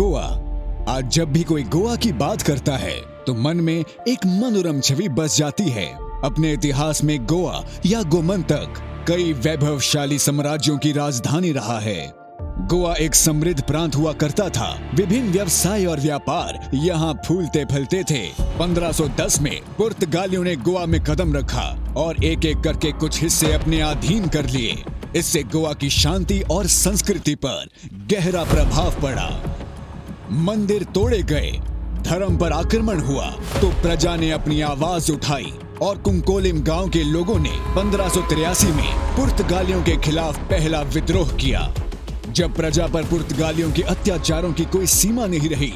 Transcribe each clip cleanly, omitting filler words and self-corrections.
गोवा। आज जब भी कोई गोवा की बात करता है तो मन में एक मनोरम छवि बस जाती है। अपने इतिहास में गोवा या गोमंतक कई वैभवशाली साम्राज्यों की राजधानी रहा है। गोवा एक समृद्ध प्रांत हुआ करता था। विभिन्न व्यवसाय और व्यापार यहाँ फूलते फलते थे। 1510 में पुर्तगालियों ने गोवा में कदम रखा और एक एक करके कुछ हिस्से अपने अधीन कर लिए। इससे गोवा की शांति और संस्कृति पर गहरा प्रभाव पड़ा। मंदिर तोड़े गए, धर्म पर आक्रमण हुआ तो प्रजा ने अपनी आवाज उठाई और कुंकोलिम गांव के लोगों ने 1583 में पुर्तगालियों के खिलाफ पहला विद्रोह किया। जब प्रजा पर पुर्तगालियों के अत्याचारों की कोई सीमा नहीं रही,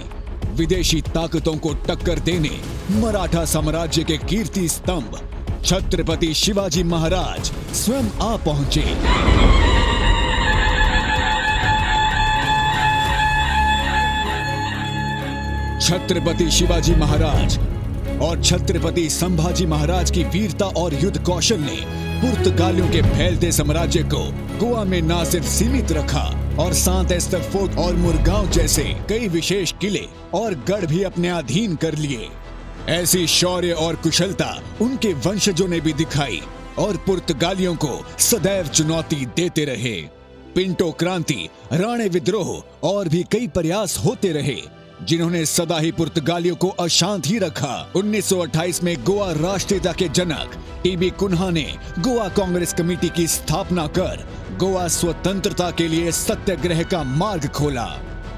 विदेशी ताकतों को टक्कर देने मराठा साम्राज्य के कीर्ति स्तंभ छत्रपति शिवाजी महाराज स्वयं आ पहुंचे। छत्रपति शिवाजी महाराज और छत्रपति संभाजी महाराज की वीरता और युद्ध कौशल ने पुर्तगालियों के फैलते साम्राज्य को गोवा में न सिर्फ सीमित रखा और सांत एस्तर फोर्ट और मुरगांव जैसे कई विशेष किले और गढ़ भी अपने अधीन कर लिए। ऐसी शौर्य और कुशलता उनके वंशजों ने भी दिखाई और पुर्तगालियों को सदैव चुनौती देते रहे। पिंटो क्रांति, राणे विद्रोह और भी कई प्रयास होते रहे जिन्होंने सदा ही पुर्तगालियों को अशांत ही रखा। 1928 में गोवा राष्ट्रीयता के जनक टीबी कुन्हा ने गोवा कांग्रेस कमेटी की स्थापना कर गोवा स्वतंत्रता के लिए सत्याग्रह का मार्ग खोला।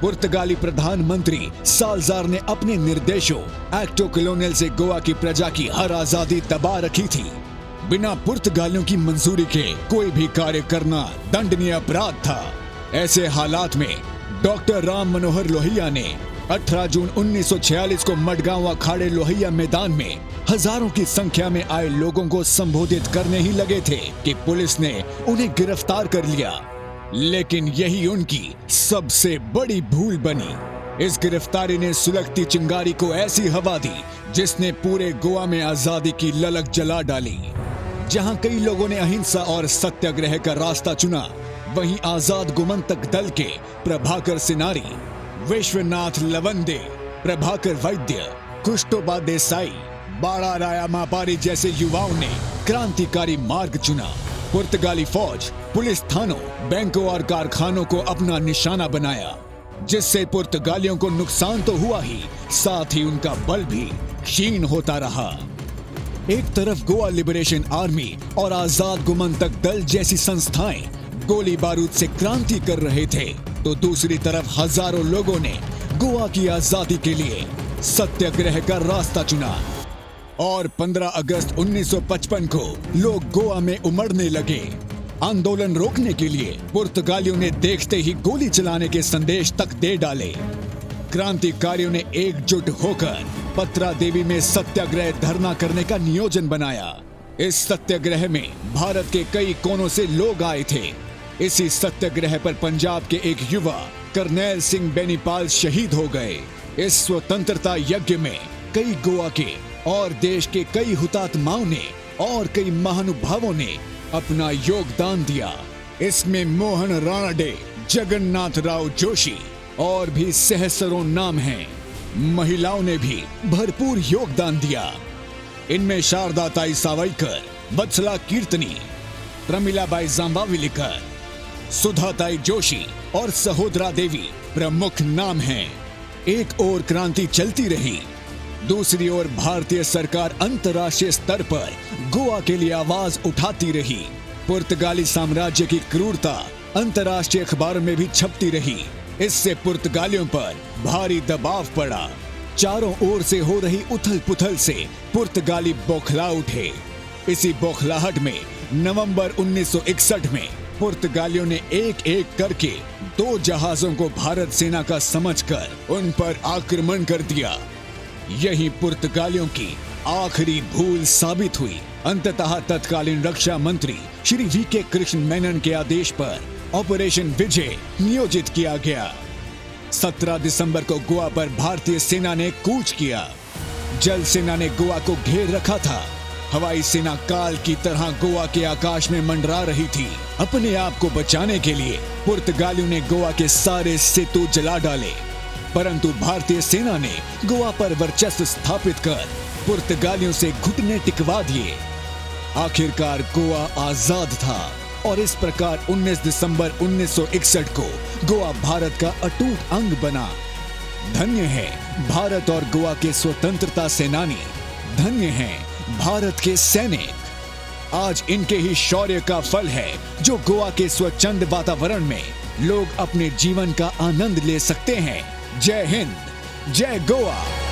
पुर्तगाली प्रधानमंत्री साल्जार ने अपने निर्देशों एक्टो कॉलोनियल से गोवा की प्रजा की हर आजादी दबा रखी थी। बिना पुर्तगालियों की मंजूरी के कोई भी कार्य करना दंडनीय अपराध था। ऐसे हालात में डॉक्टर राम मनोहर लोहिया ने 18 जून 1946 को मडगांव अखाड़े लोहिया मैदान में हजारों की संख्या में आए लोगों को संबोधित करने ही लगे थे कि पुलिस ने उन्हें गिरफ्तार कर लिया। लेकिन यही उनकी सबसे बड़ी भूल बनी। इस गिरफ्तारी ने सुलगती चिंगारी को ऐसी हवा दी जिसने पूरे गोवा में आजादी की ललक जला डाली। जहां कई लोगों ने अहिंसा और सत्याग्रह का रास्ता चुना, वहीं आजाद गोमंतक दल के प्रभाकर सिनारी, विश्वनाथ लवंदे, प्रभाकर वैद्य, कुष्टोबा देसाई, बाड़ा राया मापारी जैसे युवाओं ने क्रांतिकारी मार्ग चुना। पुर्तगाली फौज पुलिस थानों, बैंकों और कारखानों को अपना निशाना बनाया, जिससे पुर्तगालियों को नुकसान तो हुआ ही, साथ ही उनका बल भी क्षीण होता रहा। एक तरफ गोवा लिबरेशन आर्मी और आजाद गोमंतक दल जैसी संस्थाएं गोली बारूद से क्रांति कर रहे थे, तो दूसरी तरफ हजारों लोगों ने गोवा की आजादी के लिए सत्याग्रह का रास्ता चुना और 15 अगस्त 1955 को लोग गोवा में उमड़ने लगे। आंदोलन रोकने के लिए पुर्तगालियों ने देखते ही गोली चलाने के संदेश तक दे डाले। क्रांतिकारियों ने एकजुट होकर पत्रा देवी में सत्याग्रह धरना करने का नियोजन बनाया। इस सत्याग्रह में भारत के कई कोनों से लोग आए थे। इसी सत्याग्रह पर पंजाब के एक युवा करनैल सिंह बेनीपाल शहीद हो गए। इस स्वतंत्रता यज्ञ में कई गोवा के और देश के कई हुतात्माओं ने और कई महानुभावों ने अपना योगदान दिया। इसमें मोहन रानडे, जगन्नाथ राव जोशी और भी सहस्रों नाम हैं। महिलाओं ने भी भरपूर योगदान दिया। इनमें शारदा ताई सावयकर, वत्सला कीर्तनी, प्रमिलाबाई जांबाविलीकर, सुधा ताई जोशी और सहोदरा देवी प्रमुख नाम हैं। एक ओर क्रांति चलती रही, दूसरी ओर भारतीय सरकार अंतर्राष्ट्रीय स्तर पर गोवा के लिए आवाज उठाती रही। पुर्तगाली साम्राज्य की क्रूरता अंतर्राष्ट्रीय अखबारों में भी छपती रही। इससे पुर्तगालियों पर भारी दबाव पड़ा। चारों ओर से हो रही उथल पुथल से पुर्तगाली बौखला उठे। इसी बौखलाहट में नवंबर 1961 में पुर्तगालियों ने एक एक करके 2 जहाजों को भारत सेना का समझकर उन पर आक्रमण कर दिया। यही पुर्तगालियों की आखिरी भूल साबित हुई। अंततः तत्कालीन रक्षा मंत्री श्री वी.के. कृष्ण मेनन के आदेश पर ऑपरेशन विजय नियोजित किया गया। 17 दिसंबर को गोवा पर भारतीय सेना ने कूच किया। जल सेना ने गोवा को घेर रखा था। हवाई सेना काल की तरह गोवा के आकाश में मंडरा रही थी। अपने आप को बचाने के लिए पुर्तगालियों ने गोवा के सारे सेतु जला डाले। परंतु भारतीय सेना ने गोवा पर वर्चस्व स्थापित कर पुर्तगालियों से घुटने टिकवा दिए। आखिरकार गोवा आजाद था और इस प्रकार 19 दिसंबर 1961 को गोवा भारत का अटूट अंग बना। धन्य है भारत और गोवा के स्वतंत्रता सेनानी, धन्य हैं भारत के सैनिक। आज इनके ही शौर्य का फल है जो गोवा के स्वच्छंद वातावरण में लोग अपने जीवन का आनंद ले सकते हैं। जय हिंद, जय गोवा।